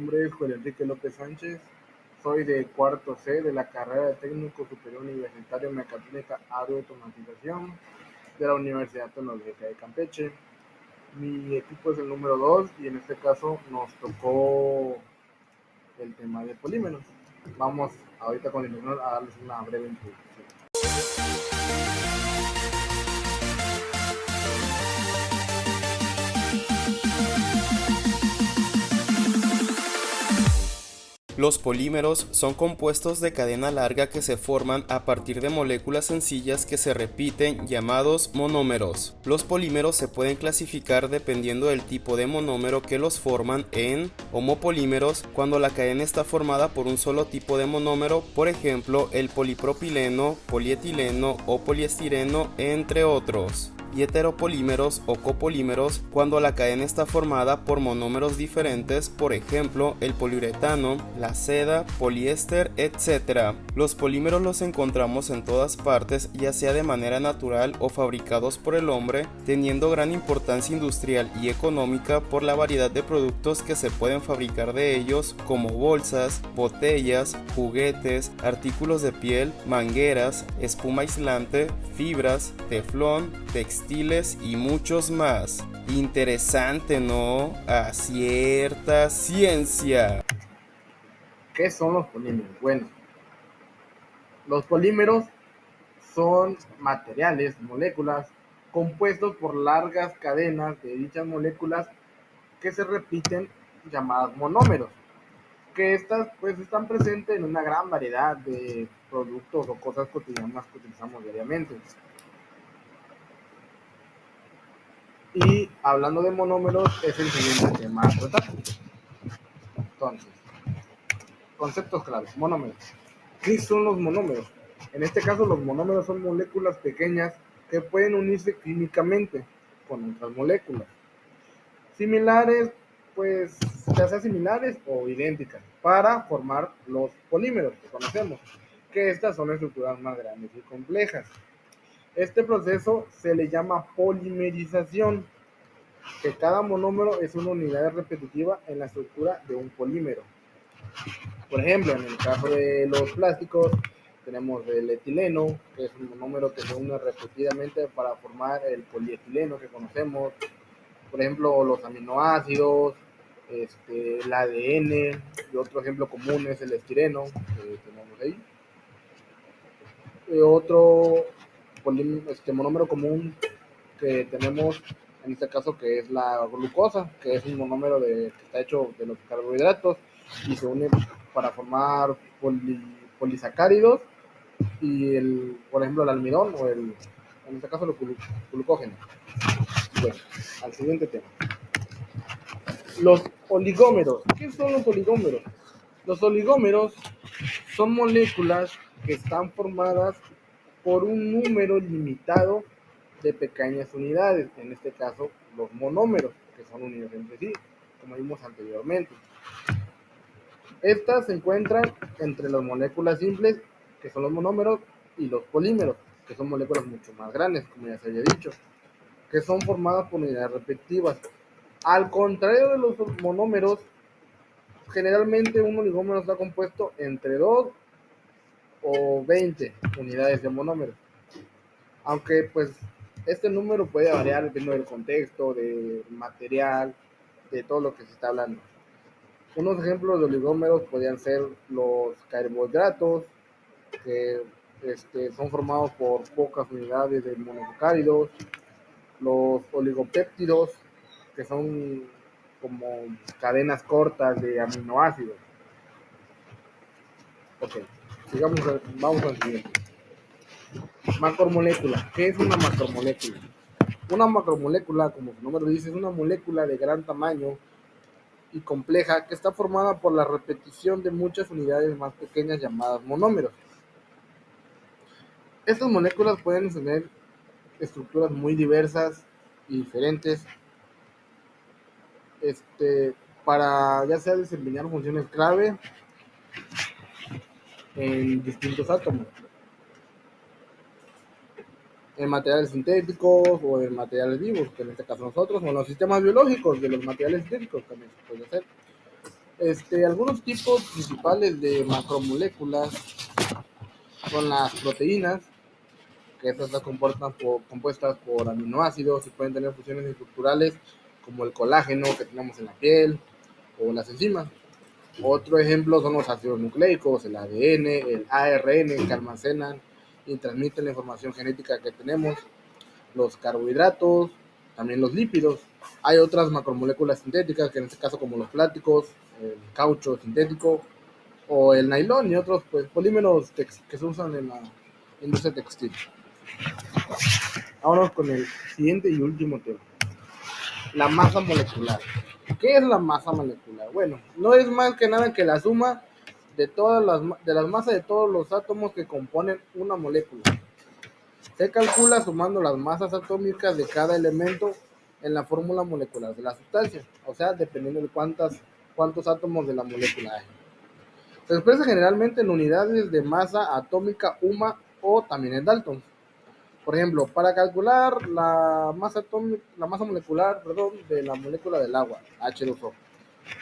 Mi nombre es Juan Enrique López Sánchez, soy de cuarto C de la carrera de Técnico Superior Universitario en Mecatrónica Automatización de la Universidad Tecnológica de Campeche. Mi equipo es el número 2 y en este caso nos tocó el tema de polímeros. Vamos ahorita con el honor a darles una breve introducción. Los polímeros son compuestos de cadena larga que se forman a partir de moléculas sencillas que se repiten, llamados monómeros. Los polímeros se pueden clasificar dependiendo del tipo de monómero que los forman en homopolímeros, cuando la cadena está formada por un solo tipo de monómero, por ejemplo el polipropileno, polietileno o poliestireno, entre otros, y heteropolímeros o copolímeros, cuando la cadena está formada por monómeros diferentes, por ejemplo el poliuretano, la seda, poliéster, etc. Los polímeros los encontramos en todas partes, ya sea de manera natural o fabricados por el hombre, teniendo gran importancia industrial y económica por la variedad de productos que se pueden fabricar de ellos, como bolsas, botellas, juguetes, artículos de piel, mangueras, espuma aislante, fibras, teflón, textiles y muchos más. Interesante, ¿no? A cierta ciencia. ¿Qué son los polímeros? Bueno, los polímeros son materiales, moléculas, compuestos por largas cadenas de dichas moléculas que se repiten, llamadas monómeros, que estas pues están presentes en una gran variedad de productos o cosas cotidianas que utilizamos diariamente. Y hablando de monómeros es el siguiente tema a tratar. Entonces, conceptos claves, monómeros. ¿Qué son los monómeros? En este caso los monómeros son moléculas pequeñas que pueden unirse químicamente con otras moléculas similares, pues ya sea similares o idénticas, para formar los polímeros que conocemos, que estas son estructuras más grandes y complejas. Este proceso se le llama polimerización, que cada monómero es una unidad repetitiva en la estructura de un polímero. Por ejemplo, en el caso de los plásticos, tenemos el etileno, que es un monómero que se une repetidamente para formar el polietileno que conocemos. Por ejemplo, los aminoácidos, el ADN, y otro ejemplo común es el estireno, que tenemos ahí. Otro monómero común que tenemos en este caso, que es la glucosa, que es un monómero que está hecho de los carbohidratos y se une para formar polisacáridos y por ejemplo el almidón o en este caso el glucógeno. Bueno, al siguiente tema. Los oligómeros. ¿Qué son los oligómeros? Los oligómeros son moléculas que están formadas por un número limitado de pequeñas unidades, en este caso los monómeros, que son unidos entre sí, como vimos anteriormente. Estas se encuentran entre las moléculas simples, que son los monómeros, y los polímeros, que son moléculas mucho más grandes, como ya se había dicho, que son formadas por unidades repetitivas. Al contrario de los monómeros, generalmente un oligómero está compuesto entre 2 o 20 unidades de monómero, aunque pues este número puede variar dependiendo del contexto, del material, de todo lo que se está hablando. Unos ejemplos de oligómeros podrían ser los carbohidratos, que son formados por pocas unidades de monosacáridos, los oligopéptidos, que son como cadenas cortas de aminoácidos. Ok, vamos al siguiente. Macromolécula. ¿Qué es una macromolécula? Una macromolécula, como su nombre lo dice, es una molécula de gran tamaño y compleja que está formada por la repetición de muchas unidades más pequeñas llamadas monómeros. Estas moléculas pueden tener estructuras muy diversas y diferentes, para ya sea desempeñar funciones clave en distintos átomos, en materiales sintéticos o en materiales vivos, que en este caso nosotros, o en los sistemas biológicos de los materiales sintéticos también se puede hacer. Algunos tipos principales de macromoléculas son las proteínas, que estas están compuestas por aminoácidos y pueden tener funciones estructurales como el colágeno que tenemos en la piel o las enzimas. Otro ejemplo son los ácidos nucleicos, el ADN, el ARN que almacenan y transmiten la información genética que tenemos, los carbohidratos, también los lípidos. Hay otras macromoléculas sintéticas, que en este caso como los plásticos, el caucho sintético o el nylon y otros pues, polímeros que se usan en la industria textil. Ahora con el siguiente y último tema, la masa molecular. ¿Qué es la masa molecular? Bueno, no es más que nada que la suma de las masas de todos los átomos que componen una molécula. Se calcula sumando las masas atómicas de cada elemento en la fórmula molecular de la sustancia, o sea, dependiendo de cuántos átomos de la molécula hay. Se expresa generalmente en unidades de masa atómica UMA o también en Dalton. Por ejemplo, para calcular la masa molecular, de la molécula del agua, H2O.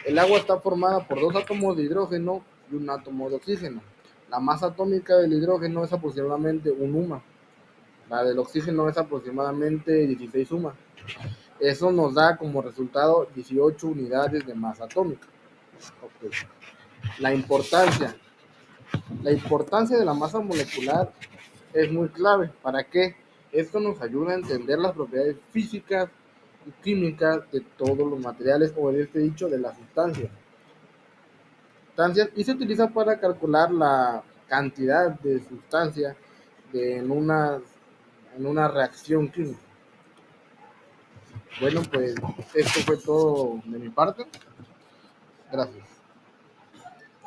El agua está formada por 2 átomos de hidrógeno y un átomo de oxígeno. La masa atómica del hidrógeno es aproximadamente un UMA. La del oxígeno es aproximadamente 16 UMA. Eso nos da como resultado 18 unidades de masa atómica. Okay. La importancia. La importancia de la masa molecular es muy clave. ¿Para qué? Esto nos ayuda a entender las propiedades físicas y químicas de todos los materiales, o en este dicho, de las sustancias. Y se utiliza para calcular la cantidad de sustancia en una reacción química. Bueno, pues esto fue todo de mi parte. Gracias.